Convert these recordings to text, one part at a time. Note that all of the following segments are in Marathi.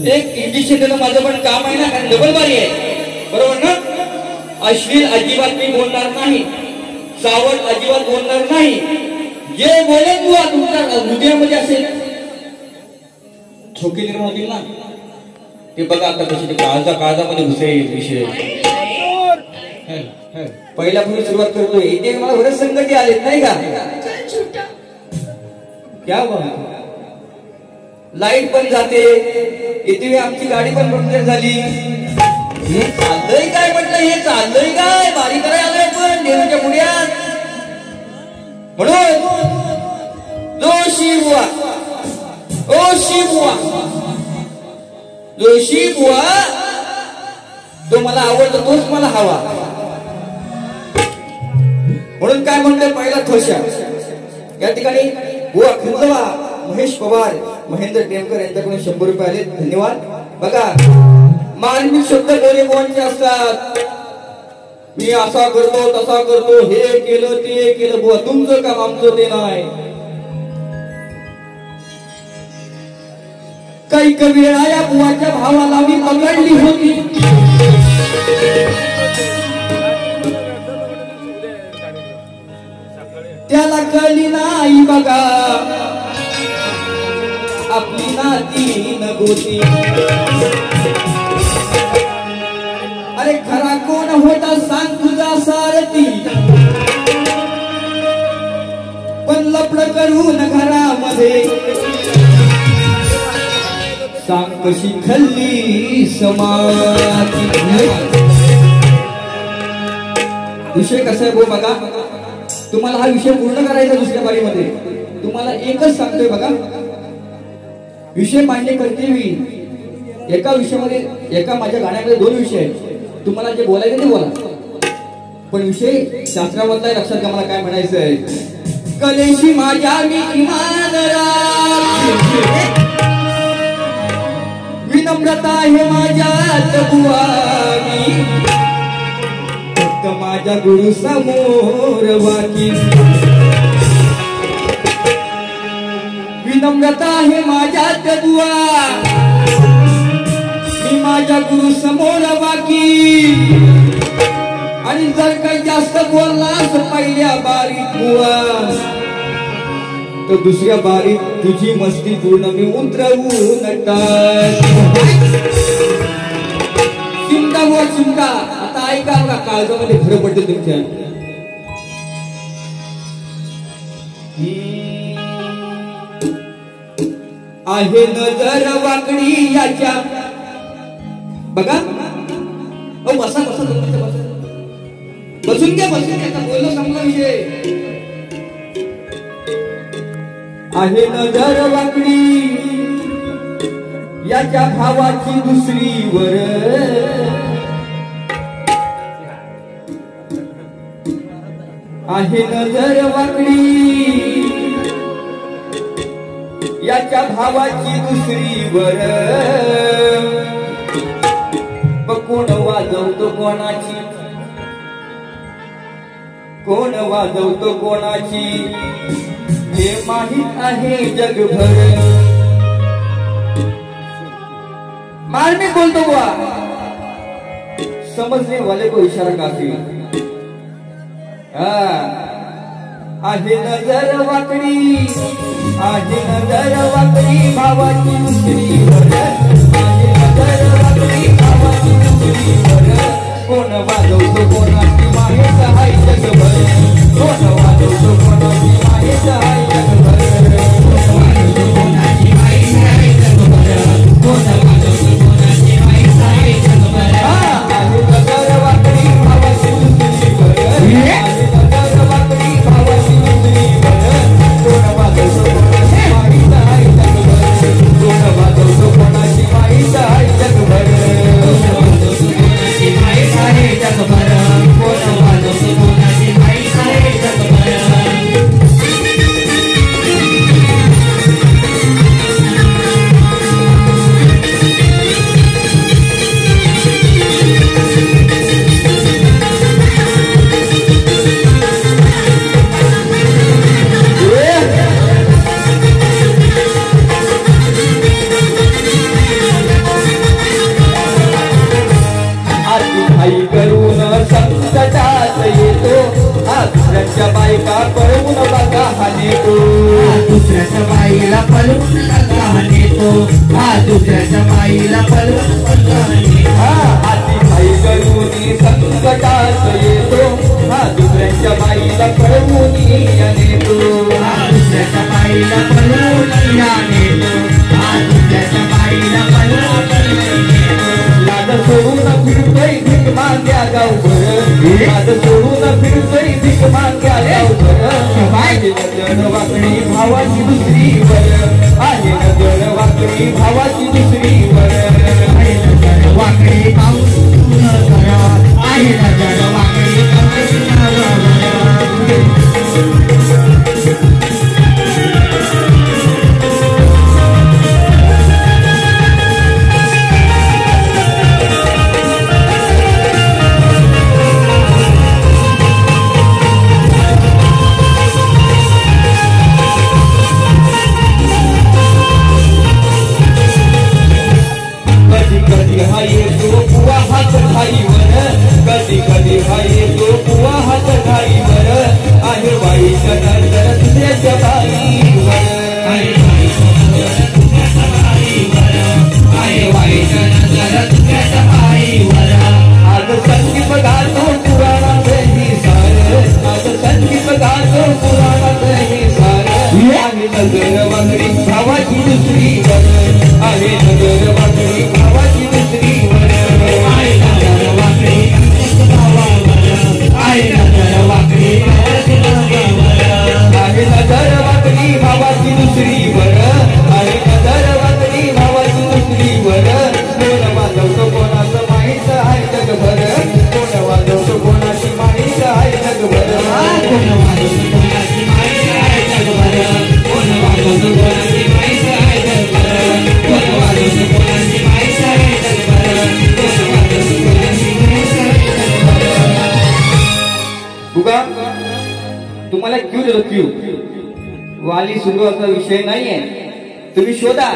एक इंजेक्शन देणं माझं पण काम आहे ना, कारण डबल बारी आहे, बरोबर ना? अश्लील अजिबात मी बोलणार नाही, सावट अजिबात बोलणार नाही. जे बोलेन तू तुमच्या हृदयामध्ये असेल ठोके निर्माण होतील ना, ते बघा आता कशी ते काळजामध्ये घुसेल विषय. पहिला पूर्वी सुरुवात करतोय, इथे मला बरेच संकटी आलेत नाही का? क्या बात, लाईट पण जाते, इथे आमची गाडी पण पंक्चर झाली. हे चाललंय काय म्हटलं, हे चाललंय काय? बारी करायला आलोय पण देवाच्या पुढ्यात. म्हणून जोशी बुवा, ओशी बुवा, जोशी बुवा तो मला आवडतो, तोच मला हवा. म्हणून काय म्हणतोय पहिला ठोशा या ठिकाणी बुवा खंजवा महेश पवार, महेंद्र टेमकर यांच्याकडून 100 रुपये आले, धन्यवाद. बघा मार्मिक शब्द बोले कोणचे असतात, मी असा करतो तसा करतो, हे केलं ते केलं. बुवा तुमचं काम, आमचं ते नाही. काही वेळा या बुवाच्या भावाला मी पकडली होती, त्याला कळली नाही बघा आपली नाती नगोती. अरे खरा कोण होता सांग तुझा सारथी, पण लपड करून घरामध्ये सांग कशी खल्ली समाती. विषय कसा आहे भाऊ बघा, तुम्हाला हा विषय पूर्ण करायचा दुसऱ्या बारीमध्ये. तुम्हाला एकच सांगतोय बघा, विषय मांडणे करते मी एका विषयामध्ये, एका माझ्या गाण्यामध्ये 2 विषय आहेत. तुम्हाला जे बोलायचं ते बोला, पण विषय शास्त्रामधला लक्षात घ्या मला काय म्हणायचं आहे. कलेशी माझ्या मी इमानदार, विनम्रता आहे माझ्यात बुवानी, फक्त माझ्या गुरु समोर बाकी. विनम्रता आहे माझ्यात बुवा, मी माझ्या गुरु समोर बाकी. आणि जर काही जास्त बोललास पहिल्या बारीत बुवा, तर दुसऱ्या बारीत तुझी मस्ती पूर्ण मी उतरवून टाक. चिंता बुवा चिंता. आता ऐका बघा, काळजामध्ये खरं पडते तुमच्या. आहे नजर वाकडी याच्या, बघा बसा बसा बसून घ्या, बसून घ्या, बोललो संपला विषय. आहे नजर वाकडी याच्या भावाची दुसरीवर, आहे नजर वाकडी याच्या भावाची दुसरीवर. कोण वाजवतो कोणाची, कोण वाजवतो कोणाची, हे माहित आहे जगभर. मारने बोलतो बुआ, समझने वाले को इशारा काफी. आहे नजर वाकडी, आहे नजर वाकडी भावाची दुसरीवर, आहे नजर वाकडी भावाची दुसरीवर. कोण वाजवतो कोणाची माहित आहे जगभर, कोण वाजवतो कोणाची माहित आहे जगभर, कोण वाजवतो कोणाची माहित आहे जगभर, कोण वाजवतो कोणाची माहित आहे जगभर. आहे नजर वाकडी भावाची दुसरीवर, आहे नजर वाकडी भावाची दुसरीवर. कोण वाजवतो कोणाची माहित आहे जगभर, कोण वाजवतो कोणाची दुसऱ्याच्या बाईला पळवून हाती पायी करून संकटात येतो, दुसऱ्याच्या बाईला पळवून येतो, दुसऱ्याच्या बाईला पळवून नेतो, दुसऱ्याच्या बाईला पळवून लाज सोडून फिरतोय भीक माग्या गावभर, लाज सोडून फिरतोय भीक माग्या गावभर, आहे नजर वाकडी भावाची दुसरीवर, आहे नजर वाकडी भावाची दुसरीवर, आहे नजर वाकडी पाऊस आहे नजर वाकडी कधी हा येतो पुवा हात घाईवर, कधी कधी हा येतो पुवा हात घाईवर, आहे वाईट नजर दुसऱ्याच्या बाईवर, आहे वाईट नजर दुसऱ्याच्या बाईवर, आज संगीत गातो पुराणात हे सार, आज संगीत गातो पुराणात हे सार, आहे नजर वाकडी भावाची दुसरीवर, आहे नजर वाकडी भावाची दुसरीवर, आहे नजर वाकडी आहे नजर वाकडी आहे नजर वाकडी भावाची दुसरीवर, आहे नजर वाकडी भावाची दुसरीवर, कोण वाजवतो कोणाचं माहीत आहे जगभर, कोण वाजवतो कोणाची माहीत आहे जगभर, कोण वाजवतो कोणाची माहीत आहे जगभर, कोण वाजवतो कोणाची माहीत आहे जगभर, कोण वाजवतो कोणाची माहीत आहे जगभर, कोण वाजवतो कोणाची माहीत आहे जगभर. बुगा तुम्हाला क्यू देतो क्यू, वाली सुरुवाचा विषय नाहीये, तुम्ही शोधा.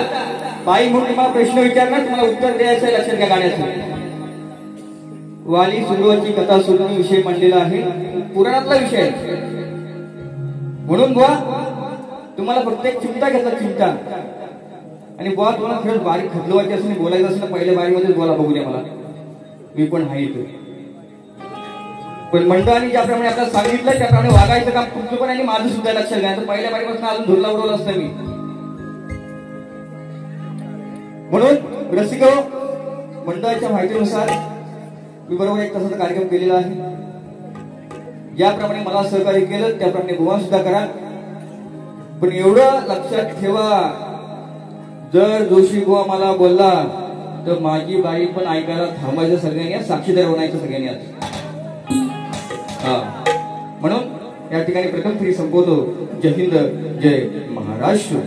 बाई म्हणून तुम्हाला प्रश्न विचारणार, तुम्हाला उत्तर द्यायचं आहे, लक्षात घ्या गाण्याचं. वाली सुरुवाची कथा सुरू विषय मांडलेला आहे, पुराणातला विषय आहे. म्हणून बुवा तुम्हाला प्रत्येक चिंता घेतला चिंता, आणि बुवा तुम्हाला खरंच बारीक खदलवायची असेल बोलायचं असेल पहिल्या बारीमध्येच बोला, बघू द्या मला, मी पण आहे इथे. पण मंडळाने ज्याप्रमाणे आपल्याला सांगितलं त्याप्रमाणे वागायचं काम तुमचं पण आणि माझं सुद्धा लक्षात घ्या. तर पहिल्या बारीपासून अजून धुरला उडवलं असतं मी. म्हणून रसिक मंडळाच्या माहितीनुसार मी बरोबर 1 तासाचा कार्यक्रम केलेला आहे. ज्याप्रमाणे मला सहकार्य केलं त्याप्रमाणे बुवा सुद्धा करा. पण एवढं लक्षात ठेवा, जर जोशी बुवा मला बोलला तर माझी बाई पण ऐकायला थांबायचं सगळ्यांनी, साक्षीदार बनायचं सगळ्यांनी आज. म्हणून या ठिकाणी प्रथम तरी संपवतो. जय हिंद, जय महाराष्ट्र.